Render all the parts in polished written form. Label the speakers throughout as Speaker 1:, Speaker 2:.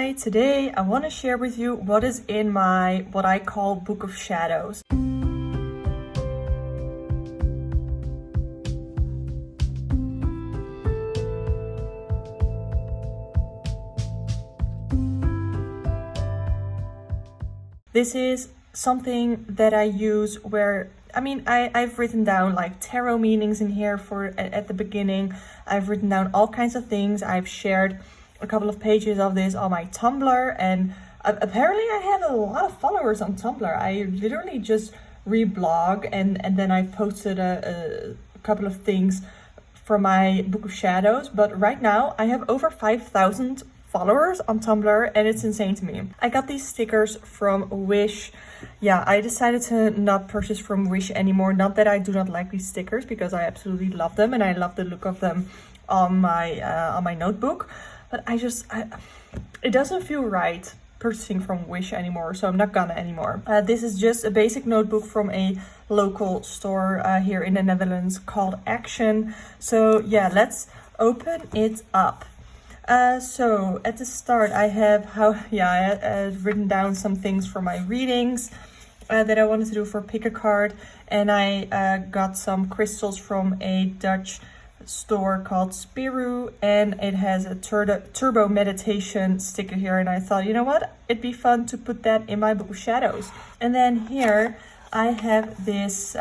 Speaker 1: Hi, today I want to share with you what is in my, what I call Book of Shadows. This is something that I use where, I've written down like tarot meanings in here for at the beginning. I've written down all kinds of things. I've shared a couple of pages of this on my Tumblr, and apparently I have a lot of followers on Tumblr. I literally just reblog and then I posted a couple of things from my Book of Shadows, but right now I have over 5,000 followers on Tumblr and it's insane to me. I got these stickers from Wish. Yeah, I decided to not purchase from Wish anymore. Not that I do not like these stickers, because I absolutely love them and I love the look of them on my notebook. But it doesn't feel right purchasing from Wish anymore, so I'm not gonna anymore. This is just a basic notebook from a local store here in the Netherlands called Action. So yeah, let's open it up. So at the start I have I've written down some things for my readings that I wanted to do for Pick a Card, and I got some crystals from a Dutch store called Spiru, and it has a turbo meditation sticker here, and I thought, you know what, it'd be fun to put that in my Book of Shadows. And then here I have this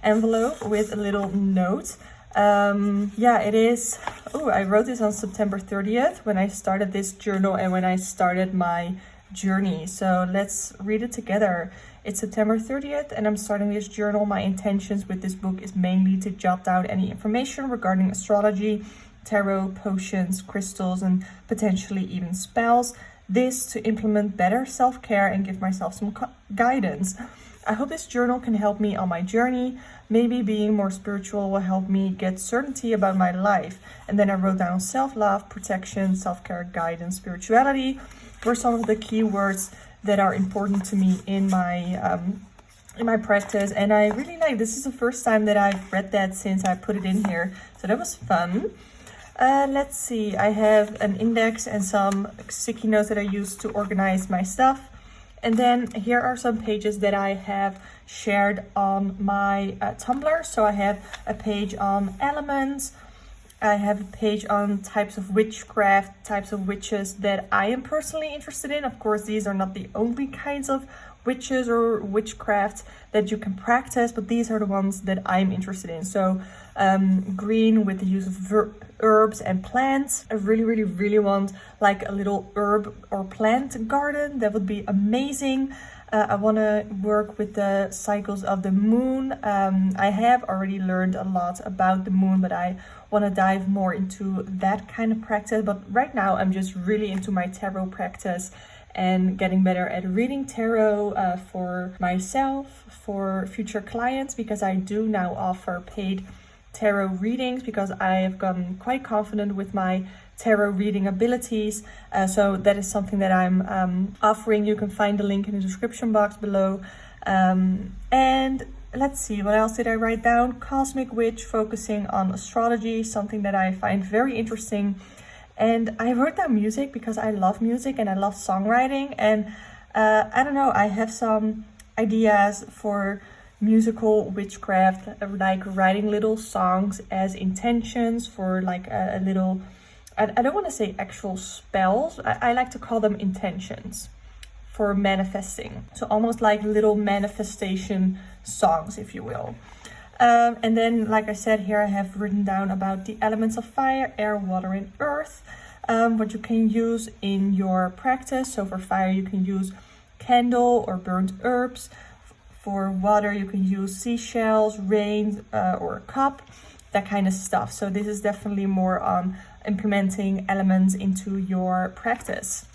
Speaker 1: envelope with a little note. It is, I wrote this on September 30th when I started this journal and when I started my journey. So let's read it together. It's September 30th and I'm starting this journal. My intentions with this book is mainly to jot down any information regarding astrology, tarot, potions, crystals, and potentially even spells. This to implement better self-care and give myself some guidance. I hope this journal can help me on my journey. Maybe being more spiritual will help me get certainty about my life. And then I wrote down self-love, protection, self-care, guidance, spirituality were some of the keywords that are important to me in my practice. And I really like, this is the first time that I've read that since I put it in here. So that was fun. Let's see, I have an index and some sticky notes that I use to organize my stuff. And then here are some pages that I have shared on my Tumblr. So I have a page on elements. I have a page on types of witchcraft, types of witches that I am personally interested in. Of course, these are not the only kinds of witches or witchcraft that you can practice, but these are the ones that I'm interested in. So green with the use of herbs and plants. I really want like a little herb or plant garden. That would be amazing. I want to work with the cycles of the moon. I have already learned a lot about the moon, but I want to dive more into that kind of practice. But right now I'm just really into my tarot practice and getting better at reading tarot for myself, for future clients, because I do now offer paid tarot readings because I have gotten quite confident with my tarot reading abilities. So that is something that I'm offering. You can find the link in the description box below. And let's see, what else did I write down? Cosmic Witch, focusing on astrology, something that I find very interesting. And I wrote down music because I love music and I love songwriting. And I don't know, I have some ideas for musical witchcraft, like writing little songs as intentions for like a little, I don't want to say actual spells. I like to call them intentions for manifesting. So almost like little manifestation songs, if you will. And then, like I said, here I have written down about the elements of fire, air, water, and earth, what you can use in your practice. So for fire, you can use candle or burnt herbs. For water, you can use seashells, rain, or a cup, that kind of stuff. So this is definitely more on implementing elements into your practice.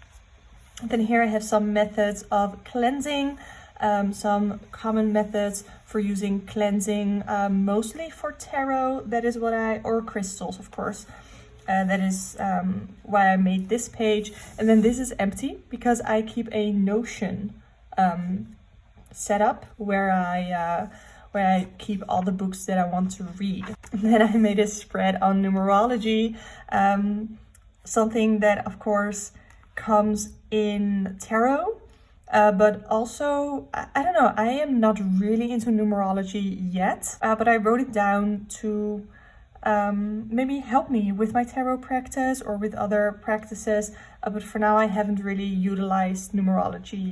Speaker 1: Then here I have some methods of cleansing, some common methods for using cleansing, mostly for tarot. That is what or crystals, of course. That is why I made this page. And then this is empty because I keep a Notion set up where I keep all the books that I want to read. And then I made a spread on numerology, something that of course comes in tarot. But also, I don't know, I am not really into numerology yet, but I wrote it down to maybe help me with my tarot practice or with other practices. But for now, I haven't really utilized numerology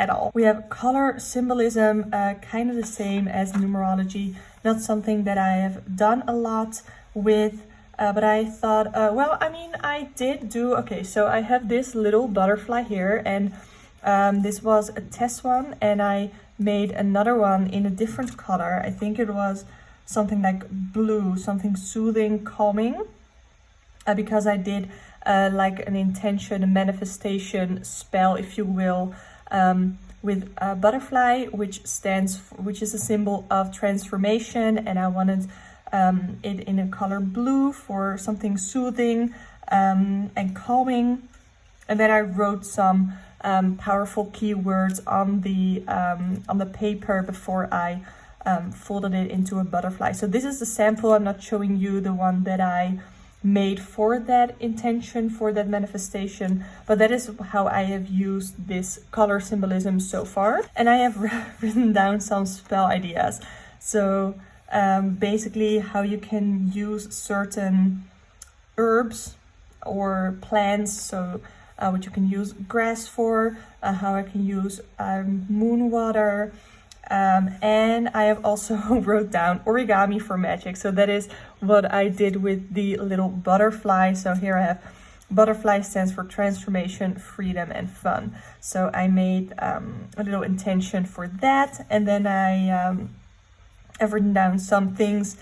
Speaker 1: at all. We have color symbolism, kind of the same as numerology, not something that I have done a lot with. But I thought, well, I mean, I did do, okay, so I have this little butterfly here, and this was a test one, and I made another one in a different color. I think it was something like blue, something soothing, calming, because I did like an intention, a manifestation spell, if you will, with a butterfly, which is a symbol of transformation, and I wanted it in a color blue for something soothing and calming. And then I wrote some powerful keywords on the paper before I folded it into a butterfly. So this is the sample. I'm not showing you the one that I made for that intention, for that manifestation, but that is how I have used this color symbolism so far. And I have written down some spell ideas. So basically how you can use certain herbs or plants, so what you can use grass for, how I can use moon water, and I have also wrote down origami for magic. So that is what I did with the little butterfly. So here I have butterfly stands for transformation, freedom, and fun. So I made a little intention for that, and then I have written down some things,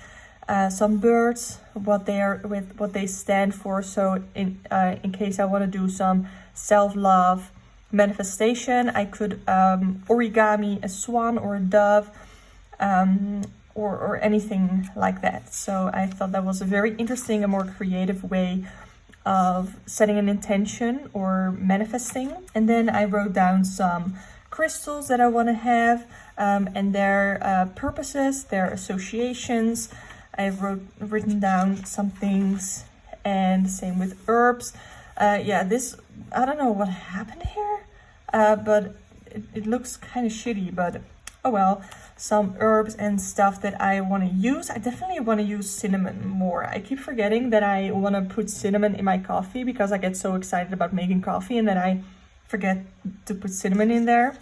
Speaker 1: some birds, what they stand for. So in case I want to do some self-love manifestation, I could origami a swan or a dove, or anything like that. So I thought that was a very interesting and more creative way of setting an intention or manifesting. And then I wrote down some crystals that I want to have, and their purposes, their associations. I've written down some things, and same with herbs. Yeah, this, I don't know what happened here, but it looks kind of shitty, but oh well. Some herbs and stuff that I want to use. I definitely want to use cinnamon more. I keep forgetting that I want to put cinnamon in my coffee because I get so excited about making coffee, and then I forget to put cinnamon in there.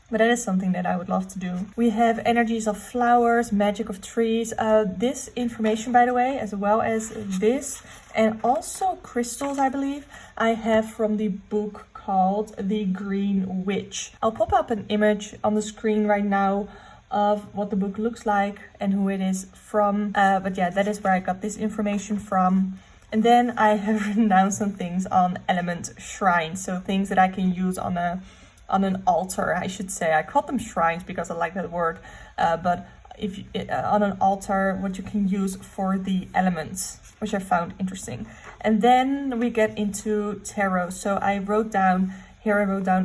Speaker 1: But that is something that I would love to do. We have energies of flowers, magic of trees. This information, by the way, as well as this, and also crystals, I believe, I have from the book called The Green Witch. I'll pop up an image on the screen right now of what the book looks like and who it is from. But yeah, that is where I got this information from. And then I have written down some things on element shrines. So things that I can use on an altar, I should say. I call them shrines because I like that word. But if you, on an altar, what you can use for the elements, which I found interesting. And then we get into tarot. So I wrote down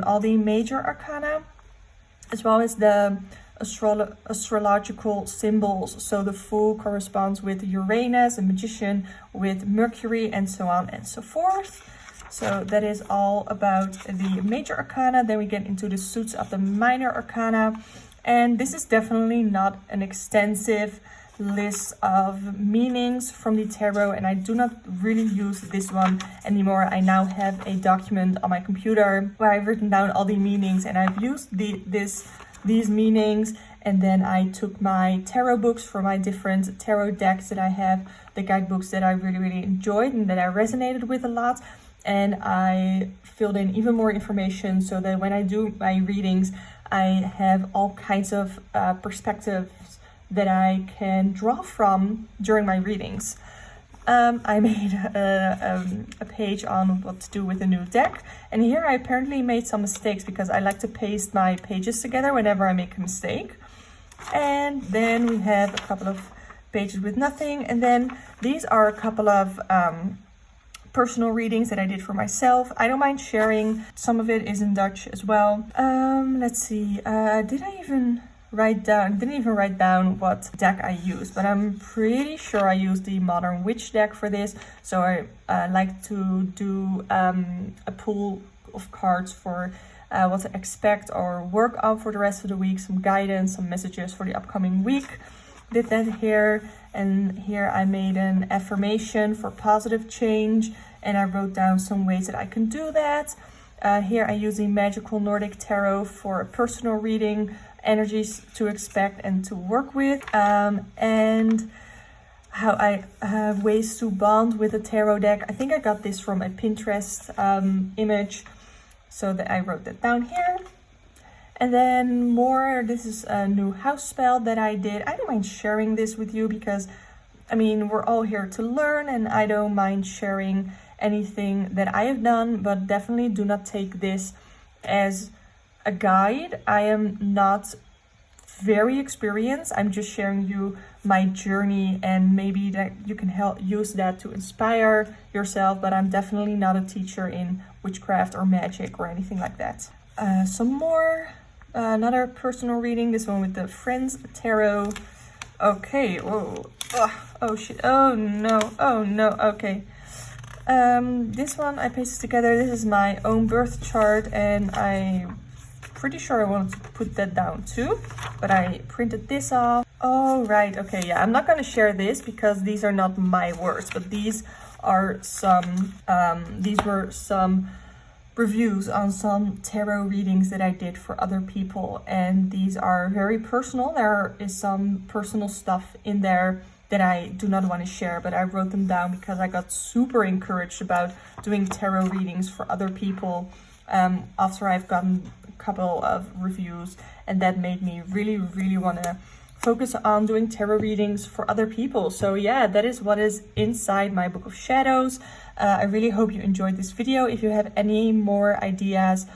Speaker 1: all the major arcana, as well as the astrological symbols. So the Fool corresponds with Uranus, a magician with Mercury, and so on and so forth. So that is all about the major arcana. Then we get into the suits of the minor arcana. And this is definitely not an extensive list of meanings from the tarot, and I do not really use this one anymore. I now have a document on my computer where I've written down all the meanings, and I've used these meanings, and then I took my tarot books for my different tarot decks that I have, the guidebooks that I really enjoyed and that I resonated with a lot, and I filled in even more information so that when I do my readings, I have all kinds of perspectives that I can draw from during my readings. I made a page on what to do with a new deck, and here I apparently made some mistakes because I like to paste my pages together whenever I make a mistake. And then we have a couple of pages with nothing, and then these are a couple of personal readings that I did for myself. I don't mind sharing. Some of it is in Dutch as well. Let's see, did I even didn't even write down what deck I used, but I'm pretty sure I used the Modern Witch deck for this. So I like to do a pool of cards for what to expect or work on for the rest of the week, some guidance, some messages for the upcoming week. Did that here, and here I made an affirmation for positive change, and I wrote down some ways that I can do that. Here I use the Magical Nordic Tarot for a personal reading, energies to expect and to work with, and how I have ways to bond with a tarot deck. I think I got this from a Pinterest image, so that I wrote that down here. And then more, this is a new house spell that I did. I don't mind sharing this with you because, I mean, we're all here to learn, and I don't mind sharing anything that I have done, but definitely do not take this as a guide. I am not very experienced. I'm just sharing you my journey, and maybe that you can use that to inspire yourself, but I'm definitely not a teacher in witchcraft or magic or anything like that. Some more, another personal reading, this one with the Friends Tarot. Okay, oh shit, oh no, okay. This one I pasted together. This is my own birth chart, and I'm pretty sure I wanted to put that down too, but I printed this off. Oh, right, okay, yeah, I'm not gonna share this because these are not my words, but these are these were some reviews on some tarot readings that I did for other people, and these are very personal. There is some personal stuff in there that I do not want to share, but I wrote them down because I got super encouraged about doing tarot readings for other people after I've gotten a couple of reviews, and that made me really want to focus on doing tarot readings for other people. So yeah, that is what is inside my Book of Shadows. I really hope you enjoyed this video. If you have any more ideas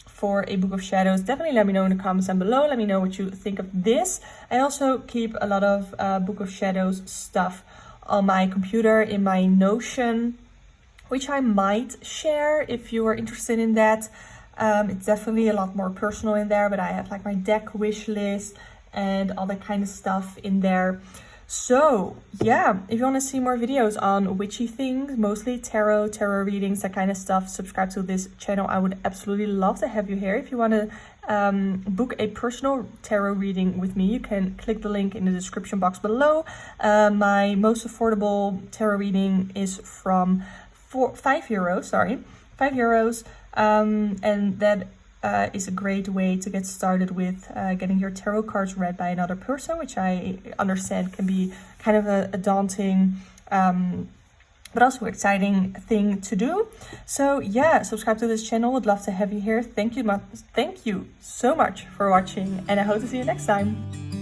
Speaker 1: for a Book of Shadows, definitely let me know in the comments down below. Let me know what you think of this. I also keep a lot of Book of Shadows stuff on my computer in my Notion, which I might share if you are interested in that. It's definitely a lot more personal in there, but I have like my deck wish list and all that kind of stuff in there. So yeah, if you want to see more videos on witchy things, mostly tarot readings, that kind of stuff, subscribe to this channel. I would absolutely love to have you here. If you want to book a personal tarot reading with me, you can click the link in the description box below. My most affordable tarot reading is from €5, €5, and that is a great way to get started with getting your tarot cards read by another person, which I understand can be kind of a daunting but also exciting thing to do. So yeah, subscribe to this channel. Would love to have you here. Thank you so much for watching, and I hope to see you next time.